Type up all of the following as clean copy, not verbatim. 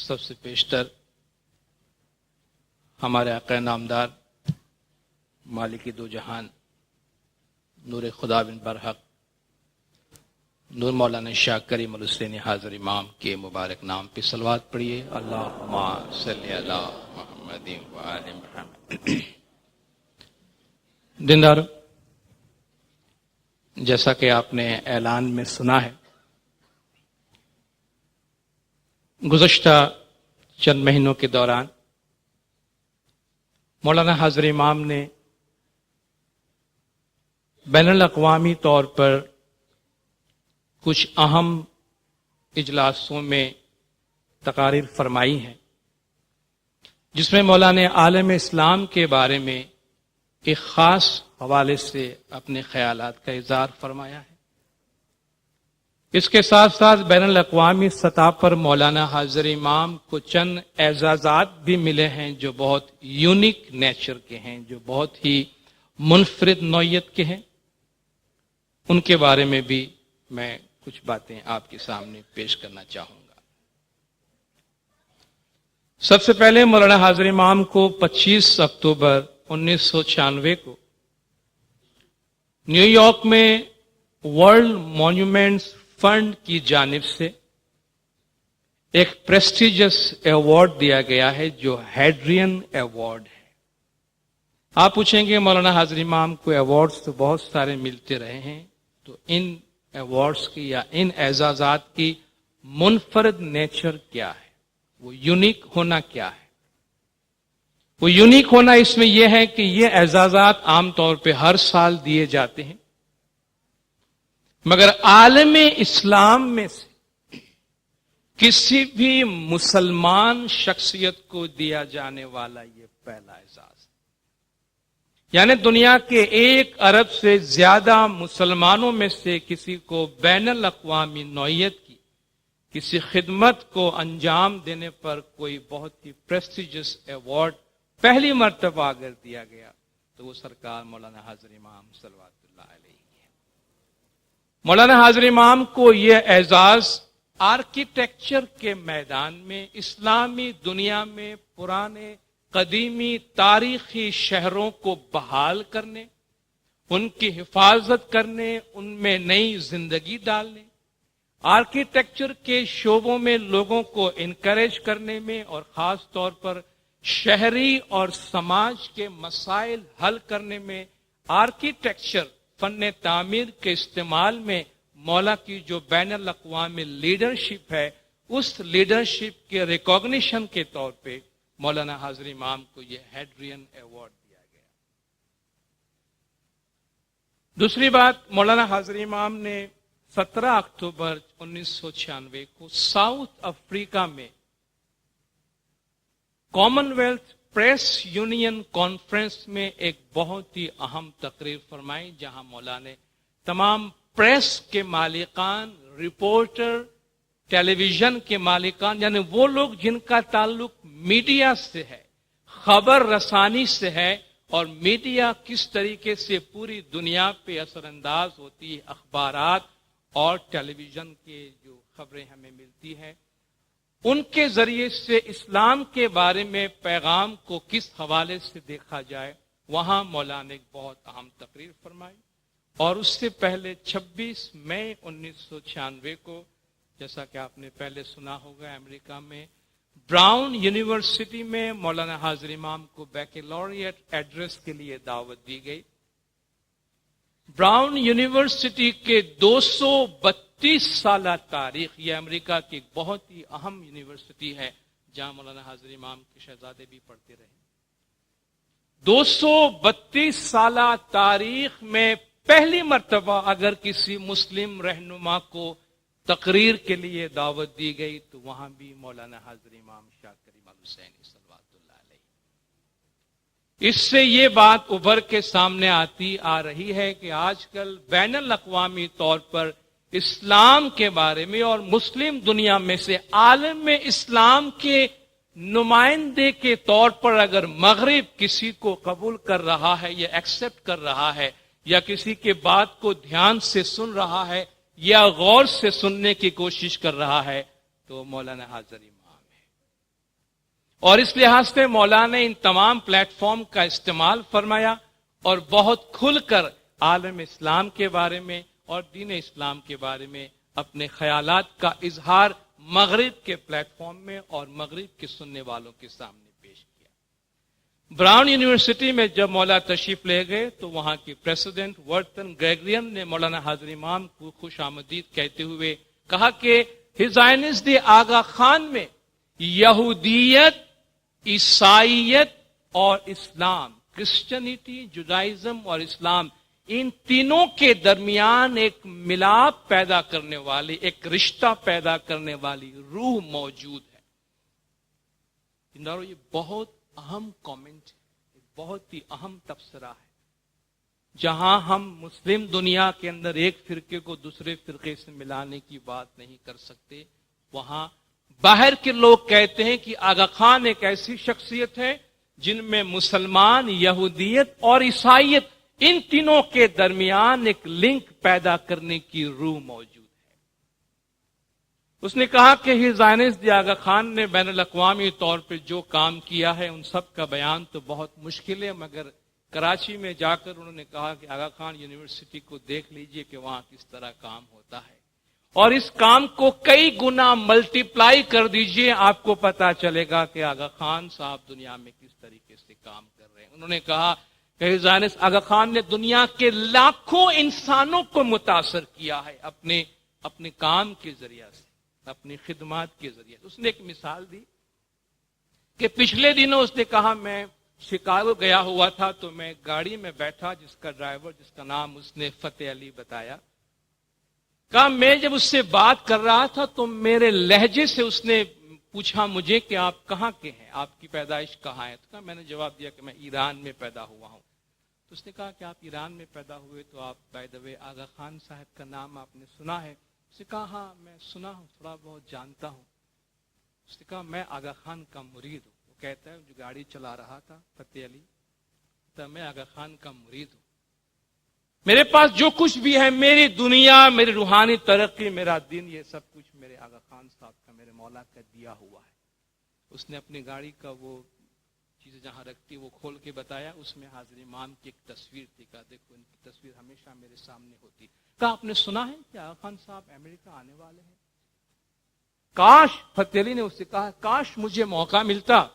سب سے پیشتر ہمارے آقا نامدار مالک دو جہان نور خدا بن برحق نور مولانا شاہ کریم الحسینی حاضر امام کے مبارک نام پہ صلوات پڑھیے۔ اللہم صلی علی محمد وآل محمد۔ دیندار، جیسا کہ آپ نے اعلان میں سنا ہے، گزشتہ چند مہینوں کے دوران مولانا حاضر امام نے بین الاقوامی طور پر کچھ اہم اجلاسوں میں تقاریر فرمائی ہیں، جس میں مولانا نے عالم اسلام کے بارے میں ایک خاص حوالے سے اپنے خیالات کا اظہار فرمایا ہے۔ اس کے ساتھ ساتھ بین الاقوامی سطح پر مولانا حاضر امام کو چند اعزازات بھی ملے ہیں جو بہت یونیک نیچر کے ہیں، جو بہت ہی منفرد نوعیت کے ہیں۔ ان کے بارے میں بھی میں کچھ باتیں آپ کے سامنے پیش کرنا چاہوں گا۔ سب سے پہلے مولانا حاضر امام کو 25 اکتوبر 1996 کو نیو یارک میں ورلڈ مانیومنٹس فنڈ کی جانب سے ایک پریسٹیجس ایوارڈ دیا گیا ہے جو ہیڈرین ایوارڈ ہے۔ آپ پوچھیں گے مولانا حاضر امام کو ایوارڈز تو بہت سارے ملتے رہے ہیں، تو ان ایوارڈز کی یا ان اعزازات کی منفرد نیچر کیا ہے، وہ یونیک ہونا کیا ہے؟ وہ یونیک ہونا اس میں یہ ہے کہ یہ اعزازات عام طور پہ ہر سال دیے جاتے ہیں، مگر عالم اسلام میں سے کسی بھی مسلمان شخصیت کو دیا جانے والا یہ پہلا اعزاز ہے۔ یعنی دنیا کے 1 ارب سے زیادہ مسلمانوں میں سے کسی کو بین الاقوامی نوعیت کی کسی خدمت کو انجام دینے پر کوئی بہت ہی پریسٹیجس ایوارڈ پہلی مرتبہ اگر دیا گیا تو وہ سرکار مولانا حاضر امام صلوات اللہ علیہ ہے۔ مولانا حاضر امام کو یہ اعزاز آرکیٹیکچر کے میدان میں اسلامی دنیا میں پرانے قدیمی تاریخی شہروں کو بحال کرنے، ان کی حفاظت کرنے، ان میں نئی زندگی ڈالنے، آرکیٹیکچر کے شعبوں میں لوگوں کو انکریج کرنے میں اور خاص طور پر شہری اور سماج کے مسائل حل کرنے میں آرکیٹیکچر فن تعمیر کے استعمال میں مولا کی جو بین الاقوامی لیڈرشپ ہے، اس لیڈرشپ کے ریکگنیشن کے طور پہ مولانا حاضر امام کو یہ ہیڈرین ایوارڈ دیا گیا۔ دوسری بات، مولانا حاضر امام نے 17 اکتوبر 1996 کو ساؤتھ افریقہ میں common wealth press union conference میں ایک بہت ہی اہم تقریر فرمائی، جہاں مولا نے تمام پریس کے مالکان، رپورٹر، ٹیلی ویژن کے مالکان، یعنی وہ لوگ جن کا تعلق میڈیا سے ہے، خبر رسانی سے ہے، اور میڈیا کس طریقے سے پوری دنیا پہ اثر انداز ہوتی ہے، اخبارات اور ٹیلی ویژن کے جو خبریں ہمیں ملتی ہیں، ان کے ذریعے سے اسلام کے بارے میں پیغام کو کس حوالے سے دیکھا جائے، وہاں مولانا نے ایک بہت اہم تقریر فرمائی۔ اور اس سے پہلے 26 مئی 1996 کو، جیسا کہ آپ نے پہلے سنا ہوگا، امریکہ میں براؤن یونیورسٹی میں مولانا حاضر امام کو بیکلوریٹ ایڈریس کے لیے دعوت دی گئی۔ براؤن یونیورسٹی کے 232 سالہ تاریخ، یہ امریکہ کی ایک بہت ہی اہم یونیورسٹی ہے جہاں مولانا حاضر امام کے شہزادے بھی پڑھتے رہے۔ 232 سالہ تاریخ میں پہلی مرتبہ اگر کسی مسلم رہنما کو تقریر کے لیے دعوت دی گئی تو وہاں بھی مولانا حاضر امام شاہ کریم الحسینی صلوات اللہ علیہ۔ اس سے یہ بات ابھر کے سامنے آ رہی ہے کہ آج کل بین الاقوامی طور پر اسلام کے بارے میں اور مسلم دنیا میں سے عالم اسلام کے نمائندے کے طور پر اگر مغرب کسی کو قبول کر رہا ہے یا ایکسپٹ کر رہا ہے یا کسی کے بات کو دھیان سے سن رہا ہے یا غور سے سننے کی کوشش کر رہا ہے تو مولانا حاضر امام ہے۔ اور اس لحاظ سے مولانا نے ان تمام پلیٹ فارم کا استعمال فرمایا اور بہت کھل کر عالم اسلام کے بارے میں اور دین اسلام کے بارے میں اپنے خیالات کا اظہار مغرب کے پلیٹ فارم میں اور مغرب کے سننے والوں کے سامنے پیش کیا۔ براؤن یونیورسٹی میں جب مولانا تشریف لے گئے تو وہاں کے پریزیڈنٹ ورتن گریگرین نے مولانا حاضر امام کو خوش آمدید کہتے ہوئے کہا کہ ہز ہائنس دی آغا خان میں یہودیت، عیسائیت اور اسلام، کرسچنٹی، جوڈائزم اور اسلام، ان تینوں کے درمیان ایک ملاپ پیدا کرنے والی، ایک رشتہ پیدا کرنے والی روح موجود ہے۔ یہ بہت اہم کامنٹ ہے، بہت ہی اہم تبصرہ ہے۔ جہاں ہم مسلم دنیا کے اندر ایک فرقے کو دوسرے فرقے سے ملانے کی بات نہیں کر سکتے، وہاں باہر کے لوگ کہتے ہیں کہ آغا خان ایک ایسی شخصیت ہے جن میں مسلمان، یہودیت اور عیسائیت، ان تینوں کے درمیان ایک لنک پیدا کرنے کی روح موجود ہے۔ اس نے کہا کہ ہز ہائنس دی آغا خان نے بین الاقوامی طور پہ جو کام کیا ہے ان سب کا بیان تو بہت مشکل ہے، مگر کراچی میں جا کر انہوں نے کہا کہ آغا خان یونیورسٹی کو دیکھ لیجئے کہ وہاں کس طرح کام ہوتا ہے، اور اس کام کو کئی گنا ملٹیپلائی کر دیجئے، آپ کو پتا چلے گا کہ آغا خان صاحب دنیا میں کس طریقے سے کام کر رہے ہیں۔ انہوں نے کہا کہ ہز ہائنس آغا خان نے دنیا کے لاکھوں انسانوں کو متاثر کیا ہے اپنے کام کے ذریعے سے، اپنی خدمات کے ذریعے سے۔ اس نے ایک مثال دی کہ پچھلے دنوں اس نے کہا میں شکارو گیا ہوا تھا تو میں گاڑی میں بیٹھا، جس کا ڈرائیور، جس کا نام اس نے فتح علی بتایا، کہا میں جب اس سے بات کر رہا تھا تو میرے لہجے سے اس نے پوچھا مجھے کہ آپ کہاں کے ہیں، آپ کی پیدائش کہاں ہے؟ تو کہا میں نے جواب دیا کہ میں ایران میں پیدا ہوا ہوں۔ تو اس نے کہا کہ آپ ایران میں پیدا ہوئے تو آپ بائی دا وے آغا خان صاحب کا نام آپ نے سنا ہے؟ اس نے کہا ہاں میں سنا ہوں، تھوڑا بہت جانتا ہوں۔ اس نے کہا میں آغا خان کا مرید ہوں۔ وہ کہتا ہے جو گاڑی چلا رہا تھا فتح علی، تو میں آغا خان کا مرید ہوں، میرے پاس جو کچھ بھی ہے، میری دنیا، میری روحانی ترقی، میرا دین، یہ سب کچھ میرے آغا خان صاحب کا، میرے مولا کا دیا ہوا ہے۔ اس نے اپنی گاڑی کا وہ چیزیں جہاں رکھتی وہ کھول کے بتایا، اس میں حاضر امام کی ایک تصویر تھی، کہا دیکھو ان کی تصویر ہمیشہ میرے سامنے ہوتی۔ کہا آپ نے سنا ہے کہ آغا خان صاحب امریکہ آنے والے ہیں؟ کاش، فتح علی نے اس سے کہا کاش مجھے موقع ملتا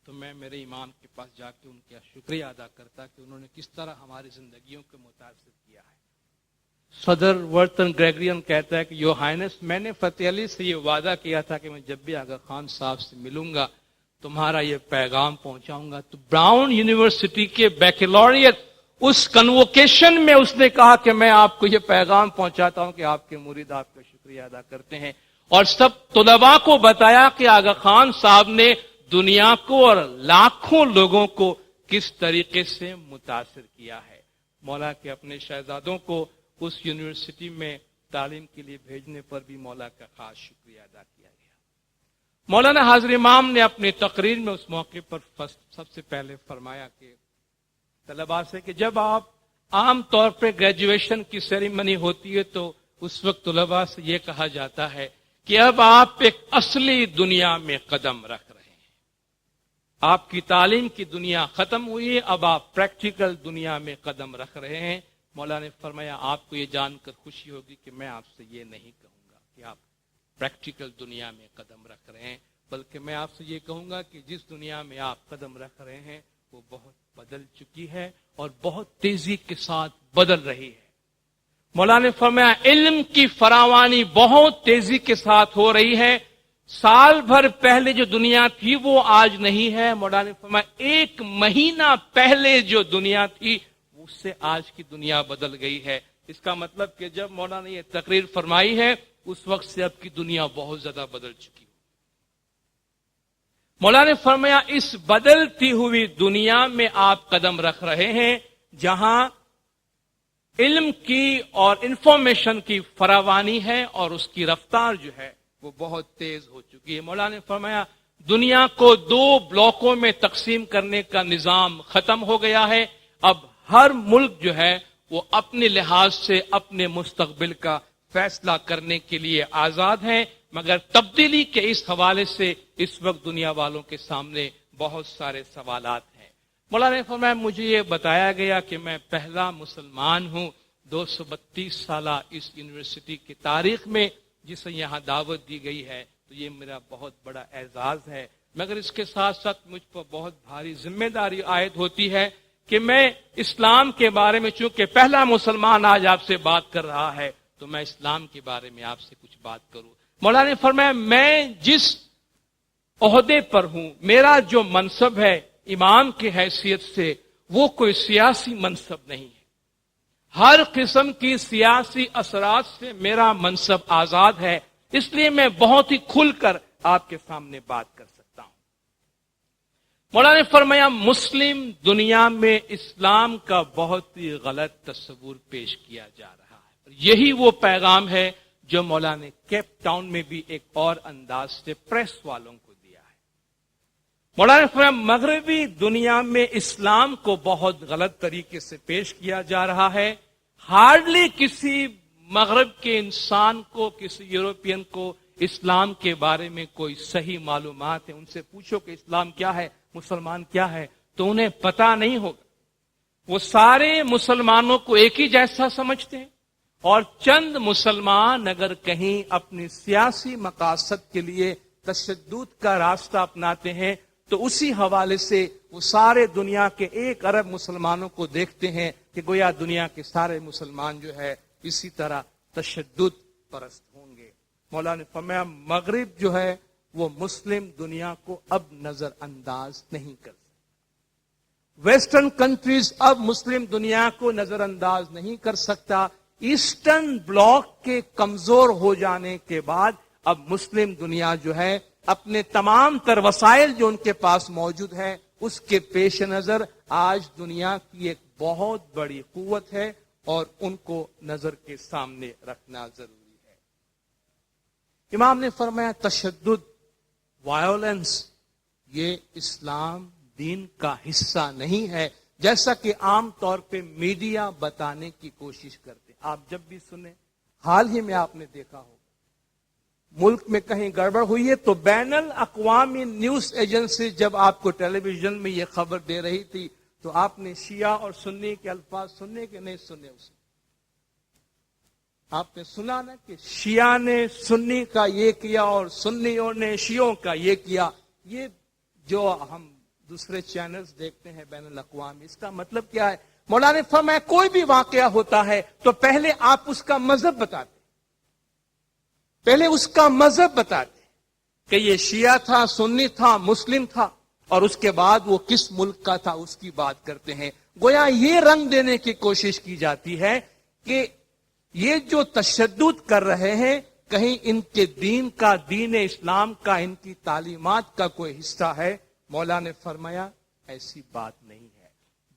تو میں میرے امام کے پاس جا کے ان کا شکریہ ادا کرتا کہ انہوں نے کس طرح ہماری زندگیوں کو متاثر کیا ہے۔ صدر ورتن گریگرین کہتا ہے کہ یور ہائنس، میں نے فتح علی سے یہ وعدہ کیا تھا کہ میں جب بھی آغا خان صاحب سے ملوں گا تمہارا یہ پیغام پہنچاؤں گا۔ تو براؤن یونیورسٹی کے بیکلوریٹ اس کنووکیشن میں اس نے کہا کہ میں آپ کو یہ پیغام پہنچاتا ہوں کہ آپ کے مرید آپ کا شکریہ ادا کرتے ہیں، اور سب طلباء کو بتایا کہ آغا خان صاحب نے دنیا کو اور لاکھوں لوگوں کو کس طریقے سے متاثر کیا ہے۔ مولا کے اپنے شہزادوں کو اس یونیورسٹی میں تعلیم کے لیے بھیجنے پر بھی مولا کا خاص شکریہ ادا کیا گیا۔ مولانا حاضر امام نے اپنی تقریر میں اس موقع پر سب سے پہلے فرمایا کہ طلباء سے کہ جب آپ عام طور پہ گریجویشن کی سیریمنی ہوتی ہے تو اس وقت طلباء سے یہ کہا جاتا ہے کہ اب آپ ایک اصلی دنیا میں قدم رکھ رہے ہیں، آپ کی تعلیم کی دنیا ختم ہوئی ہے، اب آپ پریکٹیکل دنیا میں قدم رکھ رہے ہیں۔ مولانا نے فرمایا آپ کو یہ جان کر خوشی ہوگی کہ میں آپ سے یہ نہیں کہوں گا کہ آپ پریکٹیکل دنیا میں قدم رکھ رہے ہیں، بلکہ میں آپ سے یہ کہوں گا کہ جس دنیا میں آپ قدم رکھ رہے ہیں وہ بہت بدل چکی ہے اور بہت تیزی کے ساتھ بدل رہی ہے۔ مولانا نے فرمایا علم کی فراوانی بہت تیزی کے ساتھ ہو رہی ہے، سال بھر پہلے جو دنیا تھی وہ آج نہیں ہے۔ مولانا نے فرمایا ایک مہینہ پہلے جو دنیا تھی اس سے آج کی دنیا بدل گئی ہے۔ اس کا مطلب کہ جب مولانا نے یہ تقریر فرمائی ہے اس وقت سے اب کی دنیا بہت زیادہ بدل چکی ہے۔ مولانا نے فرمایا اس بدلتی ہوئی دنیا میں آپ قدم رکھ رہے ہیں جہاں علم کی اور انفارمیشن کی فراوانی ہے اور اس کی رفتار جو ہے وہ بہت تیز ہو چکی ہے۔ مولانا نے فرمایا دنیا کو 2 بلاکوں میں تقسیم کرنے کا نظام ختم ہو گیا ہے، اب ہر ملک جو ہے وہ اپنے لحاظ سے اپنے مستقبل کا فیصلہ کرنے کے لیے آزاد ہیں۔ مگر تبدیلی کے اس حوالے سے اس وقت دنیا والوں کے سامنے بہت سارے سوالات ہیں۔ مولانا نے فرمایا مجھے یہ بتایا گیا کہ میں پہلا مسلمان ہوں 232 سالہ اس یونیورسٹی کی تاریخ میں جسے یہاں دعوت دی گئی ہے، تو یہ میرا بہت بڑا اعزاز ہے، مگر اس کے ساتھ ساتھ مجھ پر بہت بھاری ذمہ داری عائد ہوتی ہے کہ میں اسلام کے بارے میں، چونکہ پہلا مسلمان آج آپ سے بات کر رہا ہے، تو میں اسلام کے بارے میں آپ سے کچھ بات کروں۔ مولانا نے فرمایا میں جس عہدے پر ہوں، میرا جو منصب ہے امام کی حیثیت سے، وہ کوئی سیاسی منصب نہیں ہے۔ ہر قسم کی سیاسی اثرات سے میرا منصب آزاد ہے، اس لیے میں بہت ہی کھل کر آپ کے سامنے بات کر سکتا ہوں۔ مولانا نے فرمایا مسلم دنیا میں اسلام کا بہت ہی غلط تصور پیش کیا جا رہا ہے، یہی وہ پیغام ہے جو مولانا نے کیپ ٹاؤن میں بھی ایک اور انداز سے پریس والوں کو دیا ہے۔ مولانا نے فرمایا مغربی دنیا میں اسلام کو بہت غلط طریقے سے پیش کیا جا رہا ہے، ہارڈلی کسی مغرب کے انسان کو، کسی یورپین کو اسلام کے بارے میں کوئی صحیح معلومات ہے، ان سے پوچھو کہ اسلام کیا ہے، مسلمان کیا ہے، تو انہیں پتہ نہیں ہوگا۔ وہ سارے مسلمانوں کو ایک ہی جیسا سمجھتے ہیں، اور چند مسلمان اگر کہیں اپنی سیاسی مقاصد کے لیے تشدد کا راستہ اپناتے ہیں تو اسی حوالے سے وہ سارے دنیا کے 1 ارب مسلمانوں کو دیکھتے ہیں کہ گویا دنیا کے سارے مسلمان جو ہے اسی طرح تشدد پرست ہوں گے۔ مولانا نے فرمایا مغرب جو ہے وہ مسلم دنیا کو اب نظر انداز نہیں کر سکتا، ویسٹرن کنٹریز اب مسلم دنیا کو نظر انداز نہیں کر سکتا۔ ایسٹرن بلاک کے کمزور ہو جانے کے بعد اب مسلم دنیا جو ہے اپنے تمام تر وسائل جو ان کے پاس موجود ہے اس کے پیش نظر آج دنیا کی ایک بہت بڑی قوت ہے اور ان کو نظر کے سامنے رکھنا ضروری ہے۔ امام نے فرمایا تشدد، وائلنس یہ اسلام دین کا حصہ نہیں ہے، جیسا کہ عام طور پہ میڈیا بتانے کی کوشش کرتے۔ آپ جب بھی سنیں، حال ہی میں آپ نے دیکھا ہو ملک میں کہیں گڑبڑ ہوئی ہے تو بین الاقوامی نیوز ایجنسی جب آپ کو ٹیلی ویژن میں یہ خبر دے رہی تھی تو آپ نے شیعہ اور سنی کے الفاظ سننے کہ نہیں سنے؟ اسے آپ نے سنا نا کہ شیعہ نے سنی کا یہ کیا اور سنیوں نے شیعوں کا یہ کیا۔ یہ جو ہم دوسرے چینلز دیکھتے ہیں بین الاقوامی، اس کا مطلب کیا ہے؟ مولانا نے فرمایا کوئی بھی واقعہ ہوتا ہے تو پہلے آپ اس کا مذہب بتاتے، پہلے اس کا مذہب بتاتے کہ یہ شیعہ تھا، سنی تھا، مسلم تھا، اور اس کے بعد وہ کس ملک کا تھا اس کی بات کرتے ہیں۔ گویا یہ رنگ دینے کی کوشش کی جاتی ہے کہ یہ جو تشدد کر رہے ہیں کہیں ان کے دین کا، دین اسلام کا، ان کی تعلیمات کا کوئی حصہ ہے۔ مولانا نے فرمایا ایسی بات نہیں ہے۔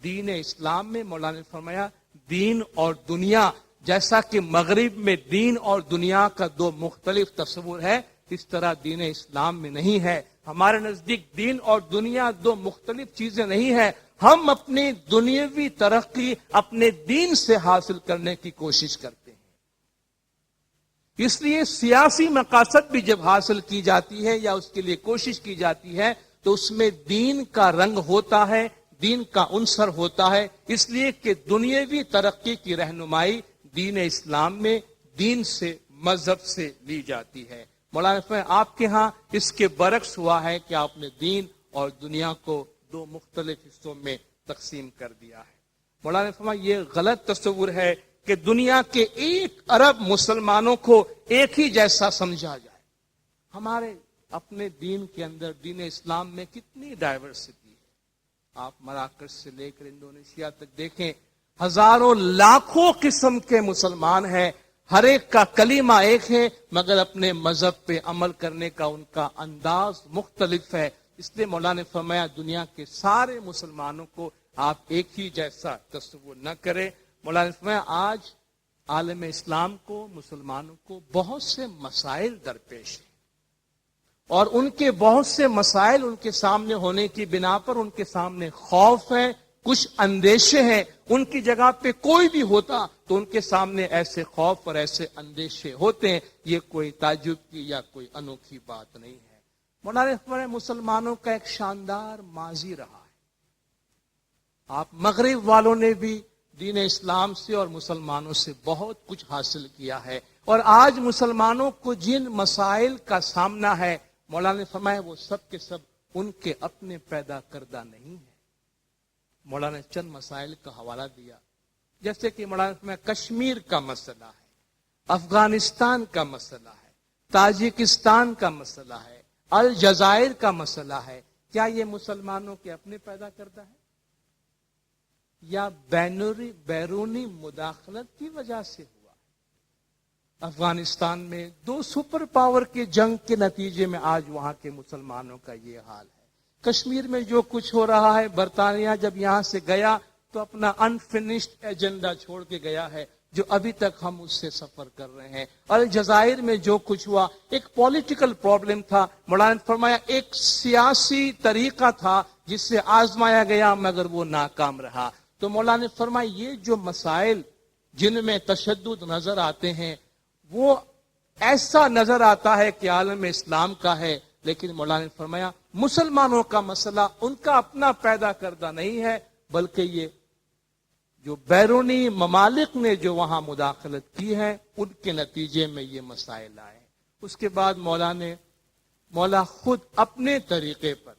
دین اسلام میں مولانا نے فرمایا دین اور دنیا، جیسا کہ مغرب میں دین اور دنیا کا 2 مختلف تصور ہے، اس طرح دین اسلام میں نہیں ہے۔ ہمارے نزدیک دین اور دنیا 2 مختلف چیزیں نہیں ہیں۔ ہم اپنی دنیاوی ترقی اپنے دین سے حاصل کرنے کی کوشش کرتے ہیں۔ اس لیے سیاسی مقاصد بھی جب حاصل کی جاتی ہے یا اس کے لیے کوشش کی جاتی ہے تو اس میں دین کا رنگ ہوتا ہے، دین کا عنصر ہوتا ہے، اس لیے کہ دنیاوی ترقی کی رہنمائی دین اسلام میں دین سے، مذہب سے لی جاتی ہے۔ مولانا فرمایا آپ کے ہاں اس کے برعکس ہوا ہے کہ آپ نے دین اور دنیا کو 2 مختلف حصوں میں تقسیم کر دیا ہے۔ مولانا نے فرمایا یہ غلط تصور ہے کہ دنیا کے 1 ارب مسلمانوں کو ایک ہی جیسا سمجھا جائے۔ ہمارے اپنے دین کے اندر، دین اسلام میں کتنی ڈائیورسٹی ہے۔ آپ مراکش سے لے کر انڈونیشیا تک دیکھیں، ہزاروں لاکھوں قسم کے مسلمان ہیں، ہر ایک کا کلمہ ایک ہے، مگر اپنے مذہب پہ عمل کرنے کا ان کا انداز مختلف ہے۔ اس لیے مولانا نے فرمایا دنیا کے سارے مسلمانوں کو آپ ایک ہی جیسا تصور نہ کریں۔ مولانا نے فرمایا آج عالم اسلام کو، مسلمانوں کو بہت سے مسائل درپیش ہیں، اور ان کے بہت سے مسائل ان کے سامنے ہونے کی بنا پر ان کے سامنے خوف ہے، کچھ اندیشے ہیں، ان کی جگہ پہ کوئی بھی ہوتا تو ان کے سامنے ایسے خوف اور ایسے اندیشے ہوتے ہیں. یہ کوئی تعجب کی یا کوئی انوکھی بات نہیں ہے. مولانا فرمایا مسلمانوں کا ایک شاندار ماضی رہا ہے. آپ مغرب والوں نے بھی دین اسلام سے اور مسلمانوں سے بہت کچھ حاصل کیا ہے، اور آج مسلمانوں کو جن مسائل کا سامنا ہے، مولانا نے فرمایا وہ سب کے سب ان کے اپنے پیدا کردہ نہیں ہے. مولانا نے چند مسائل کا حوالہ دیا، جیسے کہ مولانا نے فرمایا کشمیر کا مسئلہ ہے، افغانستان کا مسئلہ ہے، تاجکستان کا مسئلہ ہے، الجزائر کا مسئلہ ہے. کیا یہ مسلمانوں کے اپنے پیدا کردہ ہے یا بیرونی مداخلت کی وجہ سے ہوا؟ افغانستان میں 2 سپر پاور کی جنگ کے نتیجے میں آج وہاں کے مسلمانوں کا یہ حال ہے. کشمیر میں جو کچھ ہو رہا ہے، برطانیہ جب یہاں سے گیا تو اپنا انفینشڈ ایجنڈا چھوڑ کے گیا ہے، جو ابھی تک ہم اس سے سفر کر رہے ہیں. الجزائر میں جو کچھ ہوا ایک پولیٹیکل پرابلم تھا. مولانا نے فرمایا ایک سیاسی طریقہ تھا جس سے آزمایا گیا مگر وہ ناکام رہا. تو مولانا نے فرمایا یہ جو مسائل جن میں تشدد نظر آتے ہیں وہ ایسا نظر آتا ہے کہ عالم اسلام کا ہے، لیکن مولانا نے فرمایا مسلمانوں کا مسئلہ ان کا اپنا پیدا کردہ نہیں ہے، بلکہ یہ جو بیرونی ممالک نے جو وہاں مداخلت کی ہے ان کے نتیجے میں یہ مسائل آئے. اس کے بعد مولا خود اپنے طریقے پر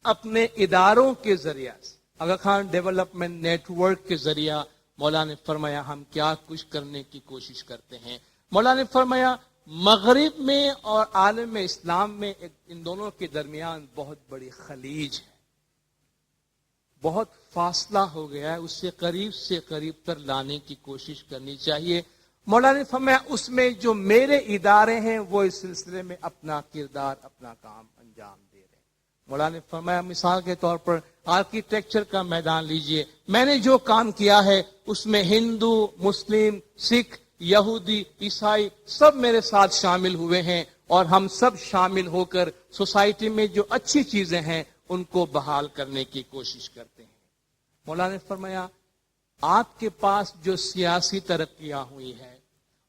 اپنے اداروں کے ذریعہ سے آغا خان ڈیولپمنٹ نیٹ ورک کے ذریعہ مولانا نے فرمایا ہم کیا کچھ کرنے کی کوشش کرتے ہیں. مولانا نے فرمایا مغرب میں اور عالم اسلام میں ان دونوں کے درمیان بہت بڑی خلیج ہے، بہت فاصلہ ہو گیا ہے، اس سے قریب تر لانے کی کوشش کرنی چاہیے. مولانا نے فرمایا اس میں جو میرے ادارے ہیں وہ اس سلسلے میں اپنا کردار اپنا کام انجام دے رہے ہیں. مولانا نے فرمایا مثال کے طور پر آرکیٹیکچر کا میدان لیجئے، میں نے جو کام کیا ہے اس میں ہندو، مسلم، سکھ، یہودی، عیسائی سب میرے ساتھ شامل ہوئے ہیں، اور ہم سب شامل ہو کر سوسائٹی میں جو اچھی چیزیں ہیں ان کو بحال کرنے کی کوشش کرتے ہیں. مولانا نے فرمایا آپ کے پاس جو سیاسی ترقیاں ہوئی ہے،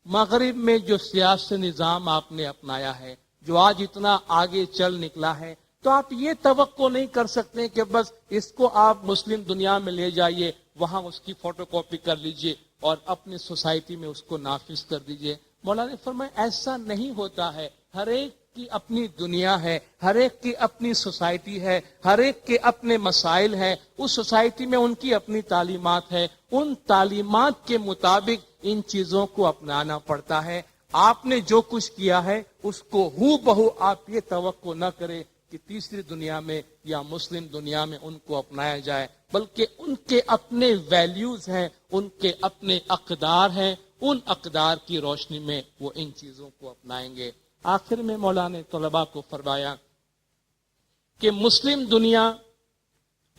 مغرب میں جو سیاسی نظام آپ نے اپنایا ہے جو آج اتنا آگے چل نکلا ہے، تو آپ یہ توقع نہیں کر سکتے کہ بس اس کو آپ مسلم دنیا میں لے جائیے، وہاں اس کی فوٹو کاپی کر لیجئے اور اپنی سوسائٹی میں اس کو نافذ کر دیجئے. مولانا نے فرمایا ایسا نہیں ہوتا ہے. ہر ایک کی اپنی دنیا ہے، ہر ایک کی اپنی سوسائٹی ہے، ہر ایک کے اپنے مسائل ہیں، اس سوسائٹی میں ان کی اپنی تعلیمات ہے، ان تعلیمات کے مطابق ان چیزوں کو اپنانا پڑتا ہے. آپ نے جو کچھ کیا ہے اس کو ہو بہو آپ یہ توقع نہ کریں کہ تیسری دنیا میں یا مسلم دنیا میں ان کو اپنایا جائے، بلکہ ان کے اپنے ویلیوز ہیں، ان کے اپنے اقدار ہیں، ان اقدار کی روشنی میں وہ ان چیزوں کو اپنائیں گے. آخر میں مولانا نے طلباء کو فرمایا کہ مسلم دنیا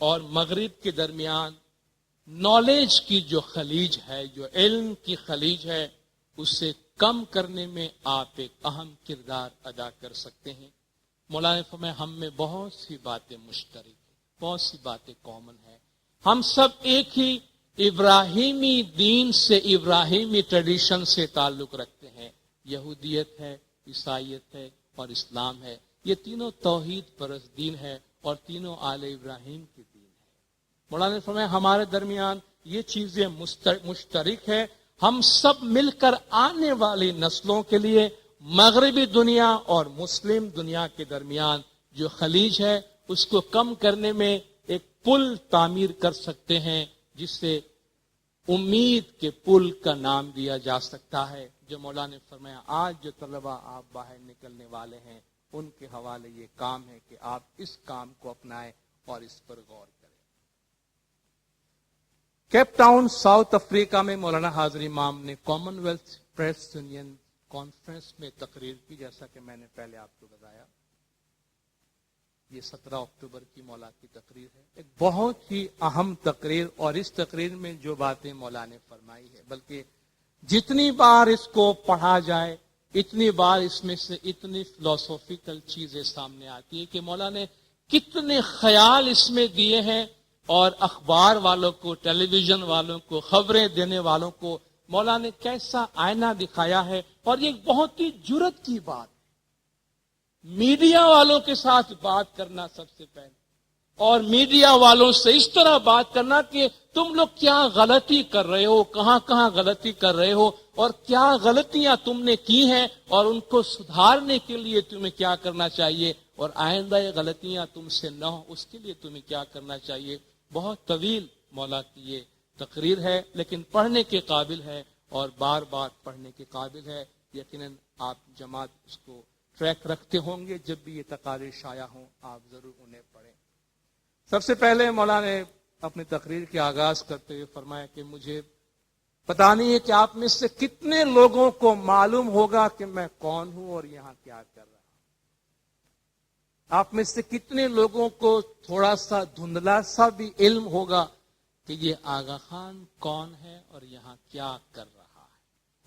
اور مغرب کے درمیان نالج کی جو خلیج ہے، جو علم کی خلیج ہے، اس سے کم کرنے میں آپ ایک اہم کردار ادا کر سکتے ہیں. مولانا نے فرمایا ہم میں بہت سی باتیں مشترک ہیں، بہت سی باتیں کامن ہیں. ہم سب ایک ہی ابراہیمی دین سے، ابراہیمی ٹریڈیشن سے تعلق رکھتے ہیں. یہودیت ہے، عیسائیت ہے اور اسلام ہے. یہ تینوں توحید پرست دین ہے اور تینوں آل ابراہیم کی دین ہے. مولانا نے فرمایا ہمارے درمیان یہ چیزیں مشترک ہے. ہم سب مل کر آنے والی نسلوں کے لیے مغربی دنیا اور مسلم دنیا کے درمیان جو خلیج ہے اس کو کم کرنے میں ایک پل تعمیر کر سکتے ہیں، جس سے امید کے پل کا نام دیا جا سکتا ہے. جو مولانا نے فرمایا آج جو طلباء آپ باہر نکلنے والے ہیں ان کے حوالے یہ کام ہے کہ آپ اس کام کو اپنائیں اور اس پر غور کریں. کیپ ٹاؤن ساؤتھ افریقہ میں مولانا حاضر امام نے common wealth press union conference میں تقریر کی، جیسا کہ میں نے پہلے آپ کو بتایا. یہ 17 اکتوبر کی مولا کی تقریر ہے، ایک بہت ہی اہم تقریر. اور اس تقریر میں جو باتیں مولا نے فرمائی ہے، بلکہ جتنی بار اس کو پڑھا جائے اتنی بار اس میں سے اتنی فلسفیکل چیزیں سامنے آتی ہے کہ مولا نے کتنے خیال اس میں دیے ہیں اور اخبار والوں کو, ٹیلی ویژن والوں کو, خبریں دینے والوں کو مولا نے کیسا آئینہ دکھایا ہے. اور یہ ایک بہت ہی جرت کی بات ہے, میڈیا والوں کے ساتھ بات کرنا سب سے پہلے, اور میڈیا والوں سے اس طرح بات کرنا کہ تم لوگ کیا غلطی کر رہے ہو, کہاں کہاں غلطی کر رہے ہو, اور کیا غلطیاں تم نے کی ہیں اور ان کو سدھارنے کے لیے تمہیں کیا کرنا چاہیے, اور آئندہ یہ غلطیاں تم سے نہ ہو اس کے لیے تمہیں کیا کرنا چاہیے. بہت طویل مولا کی یہ تقریر ہے, لیکن پڑھنے کے قابل ہے اور بار بار پڑھنے کے قابل ہے. یقیناً آپ جماعت اس کو ٹریک رکھتے ہوں گے, جب بھی یہ تقاریر شائع ہوں آپ ضرور انہیں پڑھیں. سب سے پہلے مولا نے اپنی تقریر کے آغاز کرتے ہوئے فرمایا کہ مجھے پتا نہیں ہے کہ آپ میں سے کتنے لوگوں کو معلوم ہوگا کہ میں کون ہوں اور یہاں کیا کر رہا ہوں. آپ میں سے کتنے لوگوں کو تھوڑا سا دھندلا سا بھی علم ہوگا کہ یہ آغا خان کون ہے اور یہاں کیا کر رہا ہے.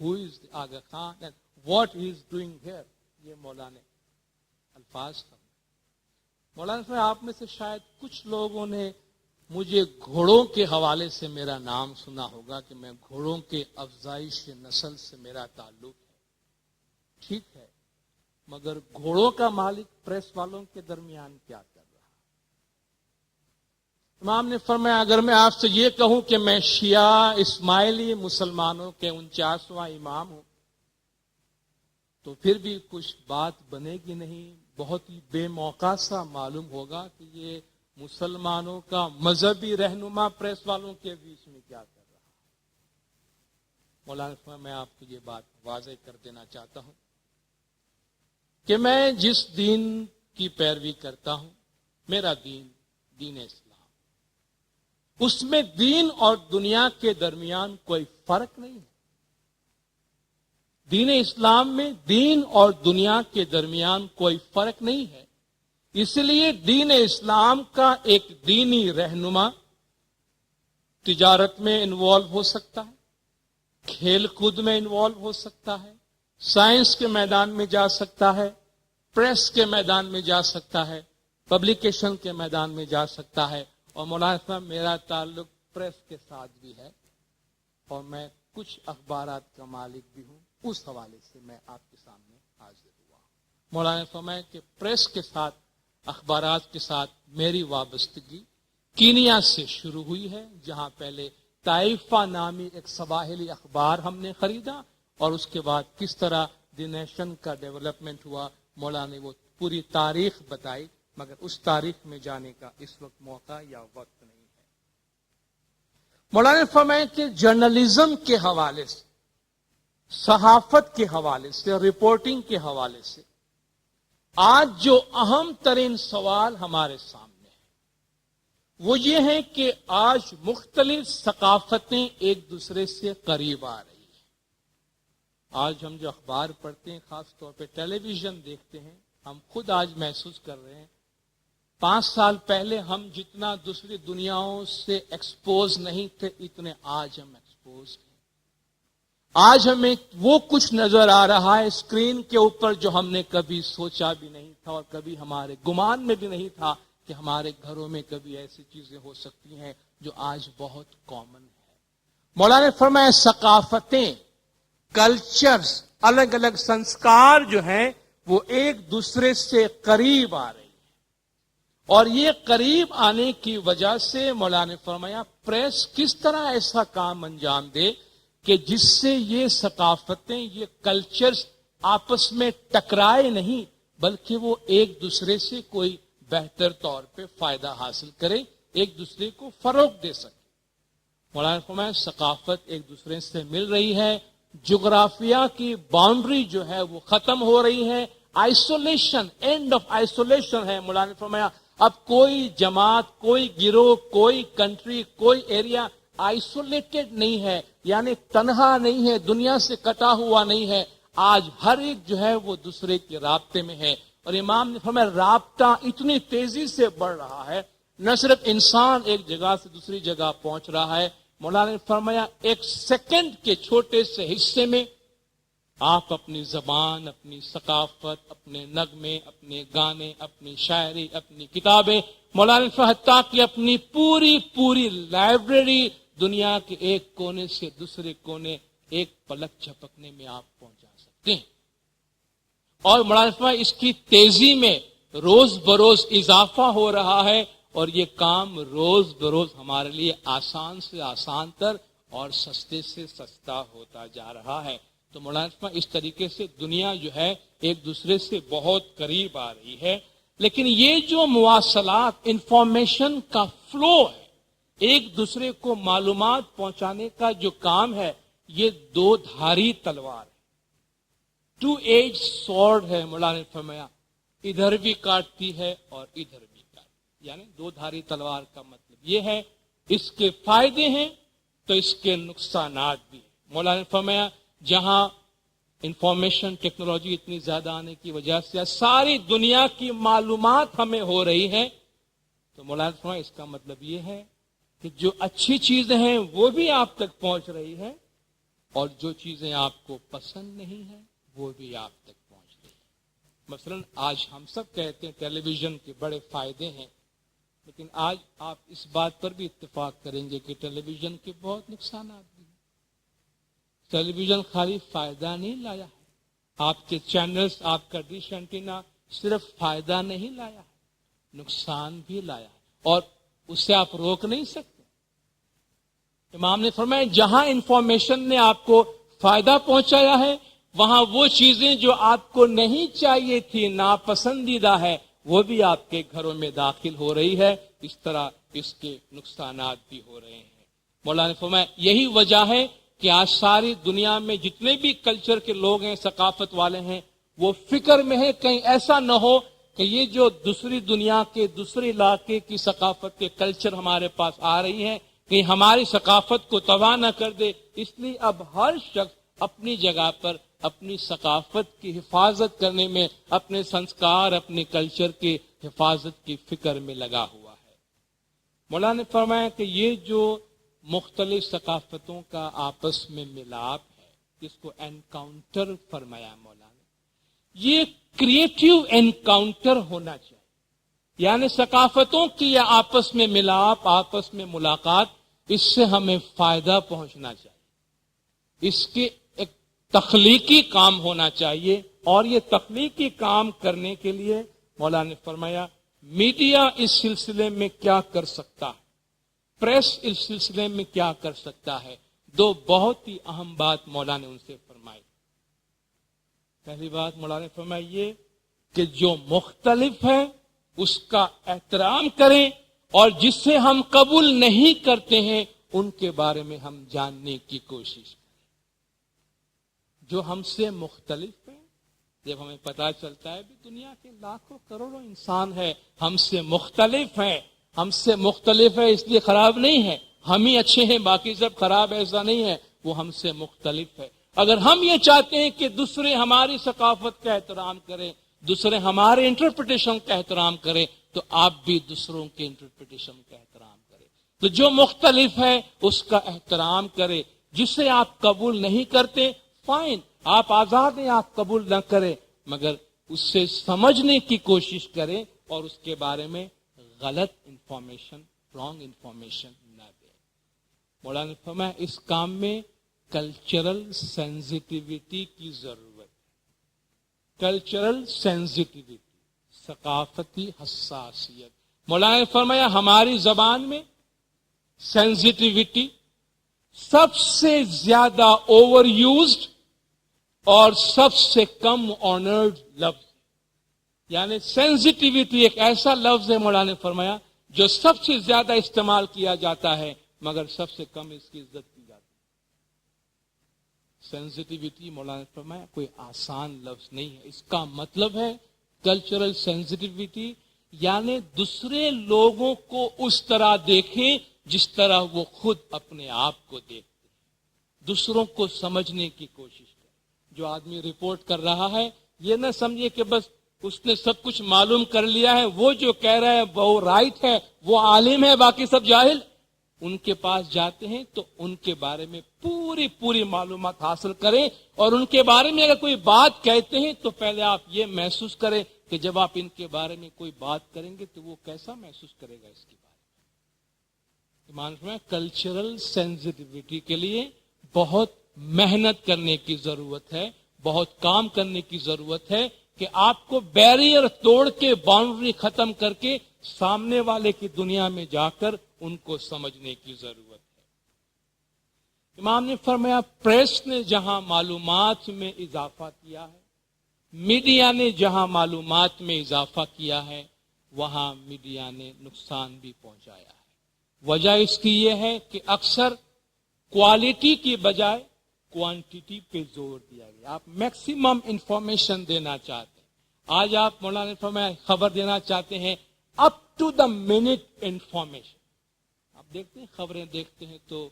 Who is Agha Khan and what he is doing here. یہ مولا نے الفاظ فرمائے. مولانا صاحب آپ میں سے شاید کچھ لوگوں نے مجھے گھوڑوں کے حوالے سے میرا نام سنا ہوگا کہ میں گھوڑوں کے افزائش نسل سے میرا تعلق ہے. ٹھیک ہے, مگر گھوڑوں کا مالک پریس والوں کے درمیان کیا کر رہا ہے. امام نے فرمایا اگر میں آپ سے یہ کہوں کہ میں شیعہ اسماعیلی مسلمانوں کے 49واں امام ہوں تو پھر بھی کچھ بات بنے گی نہیں. بہت ہی بے موقع سا معلوم ہوگا کہ یہ مسلمانوں کا مذہبی رہنما پریس والوں کے بیچ میں کیا کر رہا ہے. مولانا میں آپ کو یہ بات واضح کر دینا چاہتا ہوں کہ میں جس دین کی پیروی کرتا ہوں, میرا دین دین اسلام, اس میں دین اور دنیا کے درمیان کوئی فرق نہیں ہے. دین اسلام میں دین اور دنیا کے درمیان کوئی فرق نہیں ہے. اس لیے دین اسلام کا ایک دینی رہنما تجارت میں انوالو ہو سکتا ہے, کھیل کود میں انوالو ہو سکتا ہے, سائنس کے میدان میں جا سکتا ہے, پریس کے میدان میں جا سکتا ہے, پبلیکیشن کے میدان میں جا سکتا ہے. اور مولانا صاحب میرا تعلق پریس کے ساتھ بھی ہے اور میں کچھ اخبارات کا مالک بھی ہوں. اس حوالے سے میں آپ کے سامنے حاضر ہوا. مولانا فرمایا کہ پریس کے ساتھ, اخبارات کے ساتھ میری وابستگی کینیا سے شروع ہوئی ہے, جہاں پہلے طائفہ نامی ایک سواحلی اخبار ہم نے خریدا اور اس کے بعد کس طرح دی نیشن کا ڈیولپمنٹ ہوا. مولانا نے وہ پوری تاریخ بتائی, مگر اس تاریخ میں جانے کا اس وقت موقع یا وقت نہیں ہے. مولانا نے فرمایا کہ جرنلزم کے حوالے سے, صحافت کے حوالے سے, رپورٹنگ کے حوالے سے آج جو اہم ترین سوال ہمارے سامنے ہے وہ یہ ہے کہ آج مختلف ثقافتیں ایک دوسرے سے قریب آ رہی ہیں. آج ہم جو اخبار پڑھتے ہیں, خاص طور پہ ٹیلی ویژن دیکھتے ہیں, ہم خود آج محسوس کر رہے ہیں 5 سال پہلے ہم جتنا دوسری دنیاؤں سے ایکسپوز نہیں تھے اتنے آج ہم ایکسپوز ہیں. آج ہمیں وہ کچھ نظر آ رہا ہے اسکرین کے اوپر جو ہم نے کبھی سوچا بھی نہیں تھا اور کبھی ہمارے گمان میں بھی نہیں تھا کہ ہمارے گھروں میں کبھی ایسی چیزیں ہو سکتی ہیں جو آج بہت کامن ہے. مولانا نے فرمایا ثقافتیں, کلچرز, الگ الگ سنسکار جو ہیں وہ ایک دوسرے سے قریب آ رہی ہیں, اور یہ قریب آنے کی وجہ سے مولانا نے فرمایا پریس کس طرح ایسا کام انجام دے کہ جس سے یہ ثقافتیں, یہ کلچرز آپس میں ٹکرائے نہیں بلکہ وہ ایک دوسرے سے کوئی بہتر طور پہ فائدہ حاصل کرے, ایک دوسرے کو فروغ دے سکے. مولانا نے فرمایا ثقافت ایک دوسرے سے مل رہی ہے, جغرافیہ کی باؤنڈری جو ہے وہ ختم ہو رہی ہے, آئسولیشن, اینڈ آف آئسولیشن ہے. مولانا نے فرمایا اب کوئی جماعت, کوئی گروہ, کوئی کنٹری, کوئی ایریا آئسولیٹڈ نہیں ہے, یعنی تنہا نہیں ہے, دنیا سے کٹا ہوا نہیں ہے. آج ہر ایک جو ہے وہ دوسرے کے رابطے میں ہے. اور امام نے فرمایا رابطہ اتنی تیزی سے بڑھ رہا ہے, نہ صرف انسان ایک جگہ سے دوسری جگہ پہنچ رہا ہے. مولانا نے فرمایا 1 سیکنڈ کے چھوٹے سے حصے میں آپ اپنی زبان، اپنی ثقافت، اپنے نغمے، اپنے گانے، اپنی شاعری، اپنی کتابیں، مولانا نے حتیٰ کہ اپنی پوری لائبریری دنیا کے ایک کونے سے دوسرے کونے ایک پلک جھپکنے میں آپ پہنچا سکتے ہیں. اور مولانا اس کی تیزی میں روز بروز اضافہ ہو رہا ہے اور یہ کام روز بروز ہمارے لیے آسان سے آسان تر اور سستے سے سستا ہوتا جا رہا ہے. تو مولانا اس طریقے سے دنیا جو ہے ایک دوسرے سے بہت قریب آ رہی ہے. لیکن یہ جو مواصلات، انفارمیشن کا فلو ہے، ایک دوسرے کو معلومات پہنچانے کا جو کام ہے، یہ دو دھاری تلوار ہے، ٹو ایج سورڈ ہے. مولانا نے فرمایا ادھر بھی کاٹتی ہے اور ادھر بھی کاٹتی، یعنی دو دھاری تلوار کا مطلب یہ ہے اس کے فائدے ہیں تو اس کے نقصانات بھی ہیں. مولانا نے فرمایا جہاں انفارمیشن ٹیکنالوجی اتنی زیادہ آنے کی وجہ سے ساری دنیا کی معلومات ہمیں ہو رہی ہیں، تو مولانا نے فرمایا اس کا مطلب یہ ہے کہ جو اچھی چیزیں ہیں وہ بھی آپ تک پہنچ رہی ہیں اور جو چیزیں آپ کو پسند نہیں ہیں وہ بھی آپ تک پہنچ رہی ہیں. مثلا آج ہم سب کہتے ہیں ٹیلی ویژن کے بڑے فائدے ہیں، لیکن آج آپ اس بات پر بھی اتفاق کریں گے کہ ٹیلی ویژن کے بہت نقصانات بھی ہیں. ٹیلی ویژن خالی فائدہ نہیں لایا ہے، آپ کے چینلز، آپ کا ڈش اینٹینا صرف فائدہ نہیں لایا ہے، نقصان بھی لایا ہے اور اسے آپ روک نہیں سکتے. امام نے فرمایا جہاں انفارمیشن نے آپ کو فائدہ پہنچایا ہے وہاں وہ چیزیں جو آپ کو نہیں چاہیے تھی، ناپسندیدہ ہے، وہ بھی آپ کے گھروں میں داخل ہو رہی ہے. اس طرح اس کے نقصانات بھی ہو رہے ہیں. مولانا نے فرمایا یہی وجہ ہے کہ آج ساری دنیا میں جتنے بھی کلچر کے لوگ ہیں، ثقافت والے ہیں، وہ فکر میں ہیں کہیں ایسا نہ ہو کہ یہ جو دوسری دنیا کے دوسرے علاقے کی ثقافت کے کلچر ہمارے پاس آ رہی ہیں کہیں ہماری ثقافت کو تباہ نہ کر دے. اس لیے اب ہر شخص اپنی جگہ پر اپنی ثقافت کی حفاظت کرنے میں، اپنے سنسکار، اپنے کلچر کی حفاظت کی فکر میں لگا ہوا ہے. مولانا نے فرمایا کہ یہ جو مختلف ثقافتوں کا آپس میں ملاپ ہے، جس کو انکاؤنٹر فرمایا مولانا نے، یہ کریٹیو انکاؤنٹر ہونا چاہیے. یعنی ثقافتوں کی یہ آپس میں ملاپ، آپس میں ملاقات، اس سے ہمیں فائدہ پہنچنا چاہیے. اس کے ایک تخلیقی کام ہونا چاہیے اور یہ تخلیقی کام کرنے کے لیے مولانا نے فرمایا میڈیا اس سلسلے میں کیا کر سکتا ہے، پریس اس سلسلے میں کیا کر سکتا ہے. دو بہت ہی اہم بات مولانا نے ان سے فرمائی. پہلی بات مولانا نے فرمائی یہ کہ جو مختلف ہے اس کا احترام کریں اور جس سے ہم قبول نہیں کرتے ہیں ان کے بارے میں ہم جاننے کی کوشش کریں. جو ہم سے مختلف ہیں، جب ہمیں پتا چلتا ہے کہ دنیا کے لاکھوں کروڑوں انسان ہے ہم سے مختلف ہیں، ہم سے مختلف ہے اس لیے خراب نہیں ہے، ہم ہی اچھے ہیں باقی سب خراب، ایسا نہیں ہے، وہ ہم سے مختلف ہے. اگر ہم یہ چاہتے ہیں کہ دوسرے ہماری ثقافت کا احترام کریں، دوسرے ہمارے انٹرپریٹیشن کا احترام کریں، تو آپ بھی دوسروں کے انٹرپریٹیشن کا احترام کریں. تو جو مختلف ہے اس کا احترام کریں. جسے آپ قبول نہیں کرتے فائن، آپ آزاد ہیں، آپ قبول نہ کریں، مگر اس سے سمجھنے کی کوشش کریں اور اس کے بارے میں غلط انفارمیشن، رانگ انفارمیشن نہ دیں. مولانا نے فرمایا اس کام میں کلچرل سینسٹیوٹی کی ضرورت ہے. کلچرل سینسٹیوٹی، ثقافتی حساسیت. مولانا نے فرمایا ہماری زبان میں سینسٹیوٹی سب سے زیادہ اوور یوزڈ اور سب سے کم آنرڈ لفظ. یعنی سینسٹیوٹی ایک ایسا لفظ ہے مولانا نے فرمایا جو سب سے زیادہ استعمال کیا جاتا ہے مگر سب سے کم اس کی عزت کی جاتی ہے. سینسٹیوٹی مولانا نے فرمایا کوئی آسان لفظ نہیں ہے. اس کا مطلب ہے کلچرل سینسٹیوٹی یعنی دوسرے لوگوں کو اس طرح دیکھیں جس طرح وہ خود اپنے آپ کو دیکھتے ہیں. دوسروں کو سمجھنے کی کوشش کریں. جو آدمی رپورٹ کر رہا ہے یہ نہ سمجھے کہ بس اس نے سب کچھ معلوم کر لیا ہے، وہ جو کہہ رہا ہے وہ رائٹ ہے، وہ عالم ہے، باقی سب جاہل. ان کے پاس جاتے ہیں تو ان کے بارے میں پوری معلومات حاصل کریں، اور ان کے بارے میں اگر کوئی بات کہتے ہیں تو پہلے آپ یہ محسوس کریں کہ جب آپ ان کے بارے میں کوئی بات کریں گے تو وہ کیسا محسوس کرے گا اس کے بارے میں۔ کلچرل سینسٹیوٹی کے لیے بہت محنت کرنے کی ضرورت ہے، بہت کام کرنے کی ضرورت ہے کہ آپ کو بیریئر توڑ کے، باؤنڈری ختم کر کے سامنے والے کی دنیا میں جا کر ان کو سمجھنے کی ضرورت ہے۔ امام نے فرمایا پریس نے جہاں معلومات میں اضافہ کیا ہے، میڈیا نے جہاں معلومات میں اضافہ کیا ہے، وہاں میڈیا نے نقصان بھی پہنچایا ہے۔ وجہ اس کی یہ ہے کہ اکثر کوالٹی کی بجائے کوانٹیٹی پہ زور دیا گیا۔ آپ میکسیمم انفارمیشن دینا چاہتے ہیں، آج آپ مولانا نے فرمایا خبر دینا چاہتے ہیں up to the minute information. آپ دیکھتے ہیں خبریں دیکھتے ہیں تو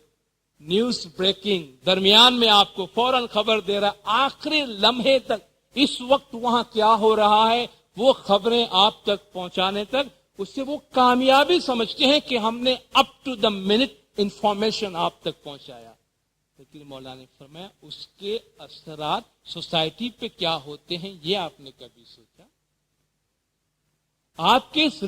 نیوز بریکنگ درمیان میں آپ کو فوراً خبر دے رہا، آخری لمحے تک اس وقت وہاں کیا ہو رہا ہے وہ خبریں آپ تک پہنچانے تک، اس سے وہ کامیابی سمجھتے ہیں کہ ہم نے up to the minute information آپ تک پہنچایا۔ لیکن مولانا نے فرمایا اس کے اثرات سوسائٹی پہ کیا ہوتے ہیں یہ آپ نے کبھی سوچا؟ آپ کے اس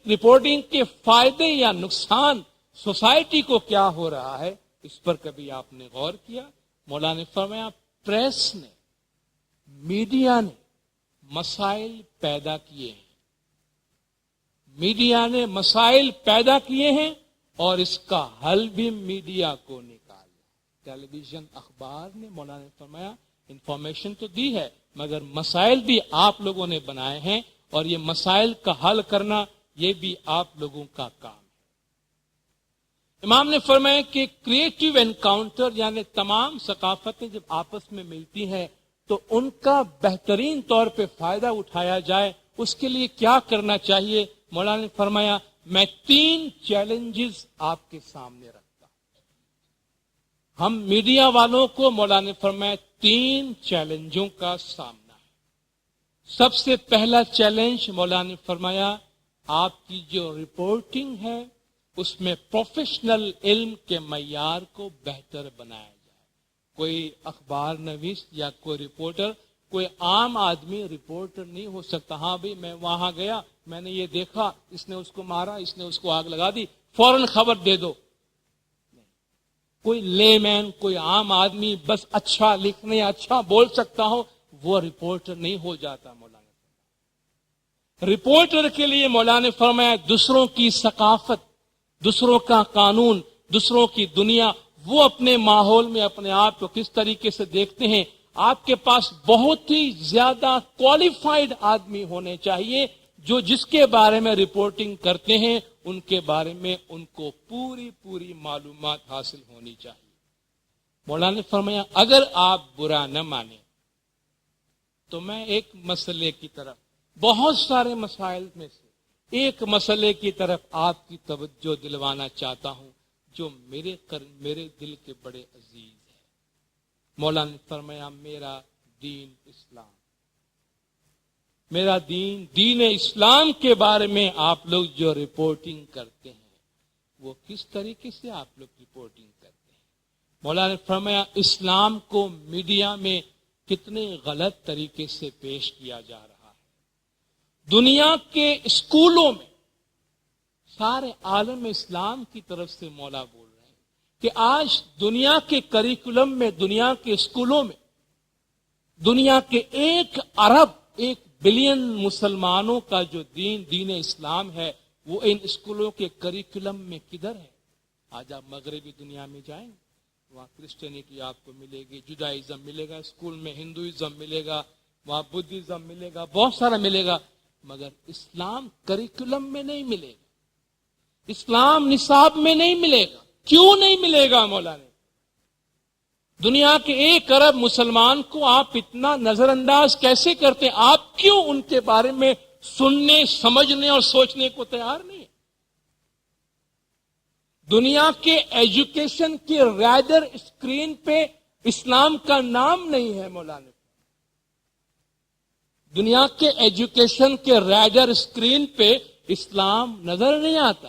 رپورٹنگ کے فائدے یا نقصان سوسائٹی کو کیا ہو رہا ہے اس پر کبھی آپ نے غور کیا؟ مولانا نے فرمایا پریس نے، میڈیا نے مسائل پیدا کیے ہیں، میڈیا نے مسائل پیدا کیے ہیں اور اس کا حل بھی میڈیا کو نکالا۔ ٹیلی ویژن، اخبار نے، مولانا نے فرمایا انفارمیشن تو دی ہے مگر مسائل بھی آپ لوگوں نے بنائے ہیں، اور یہ مسائل کا حل کرنا یہ بھی آپ لوگوں کا کام ہے۔ امام نے فرمایا کہ کریٹو انکاؤنٹر یعنی تمام ثقافتیں جب آپس میں ملتی ہیں تو ان کا بہترین طور پہ فائدہ اٹھایا جائے، اس کے لیے کیا کرنا چاہیے؟ مولانا نے فرمایا میں 3 چیلنجز آپ کے سامنے رکھتا ہوں۔ ہم میڈیا والوں کو مولانا نے فرمایا 3 چیلنجوں کا سامنا۔ سب سے پہلا چیلنج مولانا نے فرمایا آپ کی جو رپورٹنگ ہے اس میں پروفیشنل علم کے معیار کو بہتر بنایا جائے۔ کوئی اخبار نویس یا کوئی رپورٹر، کوئی عام آدمی رپورٹر نہیں ہو سکتا۔ ہاں بھئی میں وہاں گیا، میں نے یہ دیکھا، اس نے اس کو مارا، اس نے اس کو آگ لگا دی، فوراً خبر دے دو۔ کوئی لے مین، کوئی عام آدمی بس اچھا لکھنے یا اچھا بول سکتا ہو وہ رپورٹر نہیں ہو جاتا۔ مولانا رپورٹر کے لیے مولانا نے فرمایا دوسروں کی ثقافت، دوسروں کا قانون، دوسروں کی دنیا، وہ اپنے ماحول میں اپنے آپ کو کس طریقے سے دیکھتے ہیں۔ آپ کے پاس بہت ہی زیادہ کوالیفائڈ آدمی ہونے چاہیے جو جس کے بارے میں رپورٹنگ کرتے ہیں ان کے بارے میں ان کو پوری معلومات حاصل ہونی چاہیے۔ مولانا نے فرمایا اگر آپ برا نہ مانیں تو میں ایک مسئلے کی طرف، بہت سارے مسائل میں سے ایک مسئلے کی طرف آپ کی توجہ دلوانا چاہتا ہوں جو میرے دل کے بڑے عزیز ہے۔ مولانا نے فرمایا میرا دین اسلام، میرا دین اسلام کے بارے میں آپ لوگ جو رپورٹنگ کرتے ہیں وہ کس طریقے سے آپ لوگ رپورٹنگ کرتے ہیں؟ مولانا نے فرمایا اسلام کو میڈیا میں کتنے غلط طریقے سے پیش کیا جا رہا ہے۔ دنیا کے اسکولوں میں سارے عالم اسلام کی طرف سے مولا بول رہے ہیں کہ آج دنیا کے کریکولم میں، دنیا کے اسکولوں میں، دنیا کے 1 ارب 1 بلین مسلمانوں کا جو دین اسلام ہے وہ ان اسکولوں کے کریکولم میں کدھر ہے؟ آج آپ مغربی دنیا میں جائیں، وہاں کرسچینٹی آپ کو ملے گی، جوڈائزم ملے گا، اسکول میں ہندوازم ملے گا، وہاں بدھزم ملے گا، بہت سارا ملے گا، مگر اسلام کریکولم میں نہیں ملے گا، اسلام نصاب میں نہیں ملے گا۔ کیوں نہیں ملے گا مولانا؟ دنیا کے 1 ارب مسلمان کو آپ اتنا نظر انداز کیسے کرتے ہیں؟ آپ کیوں ان کے بارے میں سننے، سمجھنے اور سوچنے کو تیار نہیں ہے؟ دنیا کے ایجوکیشن کی ریڈر اسکرین پہ اسلام کا نام نہیں ہے مولانا۔ دنیا کے ایجوکیشن کے ریڈر اسکرین پہ اسلام نظر نہیں آتا۔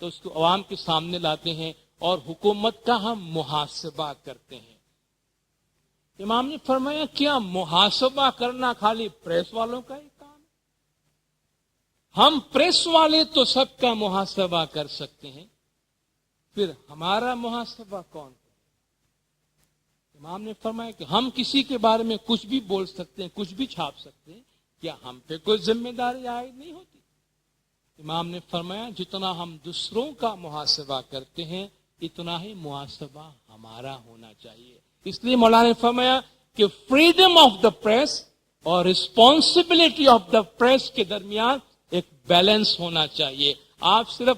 تو اس کو عوام کے سامنے لاتے ہیں اور حکومت کا ہم محاسبہ کرتے ہیں. امام نے فرمایا کیا محاسبہ کرنا خالی پریس والوں کا ہی کام ہے؟ ہم پریس والے تو سب کا محاسبہ کر سکتے ہیں، پھر ہمارا محاسبہ کون کرے؟ امام نے فرمایا کہ ہم کسی کے بارے میں کچھ بھی بول سکتے ہیں، کچھ بھی چھاپ سکتے ہیں، کیا ہم پہ کوئی ذمہ داری عائد نہیں ہوتی؟ امام نے فرمایا جتنا ہم دوسروں کا محاسبہ کرتے ہیں اتنا ہی محاسبہ ہمارا ہونا چاہیے. اس لیے مولانا نے فرمایا کہ فریڈم آف دا پریس اور رسپانسبلٹی آف دا پریس کے درمیان ایک بیلنس ہونا چاہیے. آپ صرف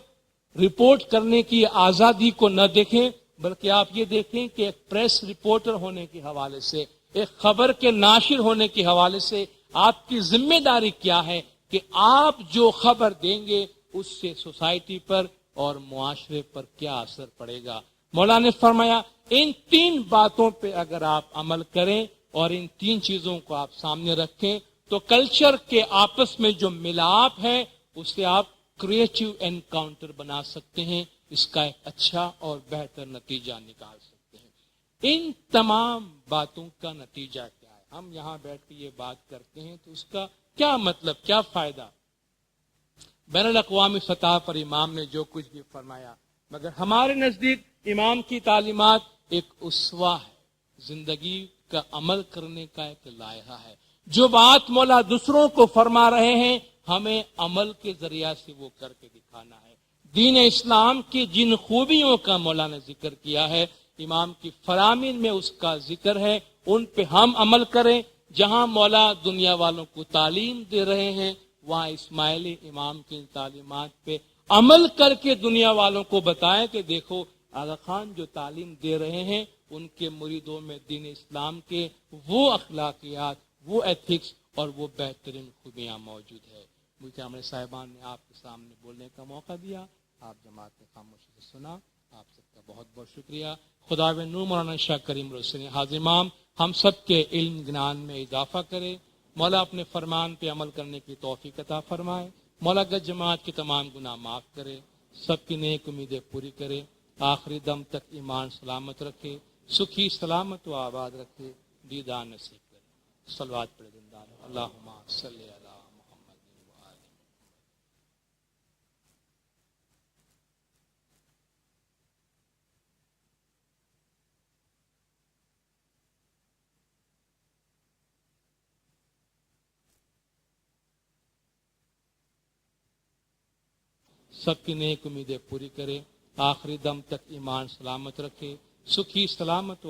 رپورٹ کرنے کی آزادی کو نہ دیکھیں، بلکہ آپ یہ دیکھیں کہ ایک پریس رپورٹر ہونے کے حوالے سے، ایک خبر کے ناشر ہونے کے حوالے سے آپ کی ذمہ داری کیا ہے کہ آپ جو خبر دیں گے اس سے سوسائٹی پر اور معاشرے پر کیا اثر پڑے گا. مولانا نے فرمایا ان 3 باتوں پہ اگر آپ عمل کریں اور ان 3 چیزوں کو آپ سامنے رکھیں تو کلچر کے آپس میں جو ملاپ ہے اس سے آپ کریٹو انکاؤنٹر بنا سکتے ہیں، اس کا ایک اچھا اور بہتر نتیجہ نکال سکتے ہیں. ان تمام باتوں کا نتیجہ کیا ہے؟ ہم یہاں بیٹھ کے یہ بات کرتے ہیں تو اس کا کیا مطلب، کیا فائدہ؟ بین الاقوامی سطح پر امام نے جو کچھ بھی فرمایا، مگر ہمارے نزدیک امام کی تعلیمات ایک اسوہ ہے، زندگی کا عمل کرنے کا ایک لائحہ ہے. جو بات مولا دوسروں کو فرما رہے ہیں ہمیں عمل کے ذریعہ سے وہ کر کے دکھانا ہے. دین اسلام کی جن خوبیوں کا مولا نے ذکر کیا ہے امام کی فرامین میں اس کا ذکر ہے، ان پہ ہم عمل کریں. جہاں مولا دنیا والوں کو تعلیم دے رہے ہیں وہاں اسماعیلی امام کی تعلیمات پہ عمل کر کے دنیا والوں کو بتائیں کہ دیکھو آغا خان جو تعلیم دے رہے ہیں ان کے مریدوں میں دین اسلام کے وہ اخلاقیات، وہ ایتھکس اور وہ بہترین خوبیاں موجود ہے. مجھے ہمارے صاحبان نے آپ کے سامنے بولنے کا موقع دیا، آپ جماعت نے خاموشی سے سنا، آپ سب کا بہت بہت شکریہ. خدا و نور مولانا شاہ کریم روشن حاضر امام ہم سب کے علم گنان میں اضافہ کرے. مولا اپنے فرمان پہ عمل کرنے کی توفیق عطا فرمائے. مولا گج جماعت کے تمام گناہ معاف کرے، سب کی نیک امیدیں پوری کرے، آخری دم تک ایمان سلامت رکھے، سکھی سلامت و آباد رکھے، دیدار نصیب کرے. صلوات پڑھے زندہ رہے. اللہم صلی علی محمد وآلہ. سب کی نیک امیدیں پوری کرے، آخری دم تک ایمان سلامت رکھے، سکھی سلامت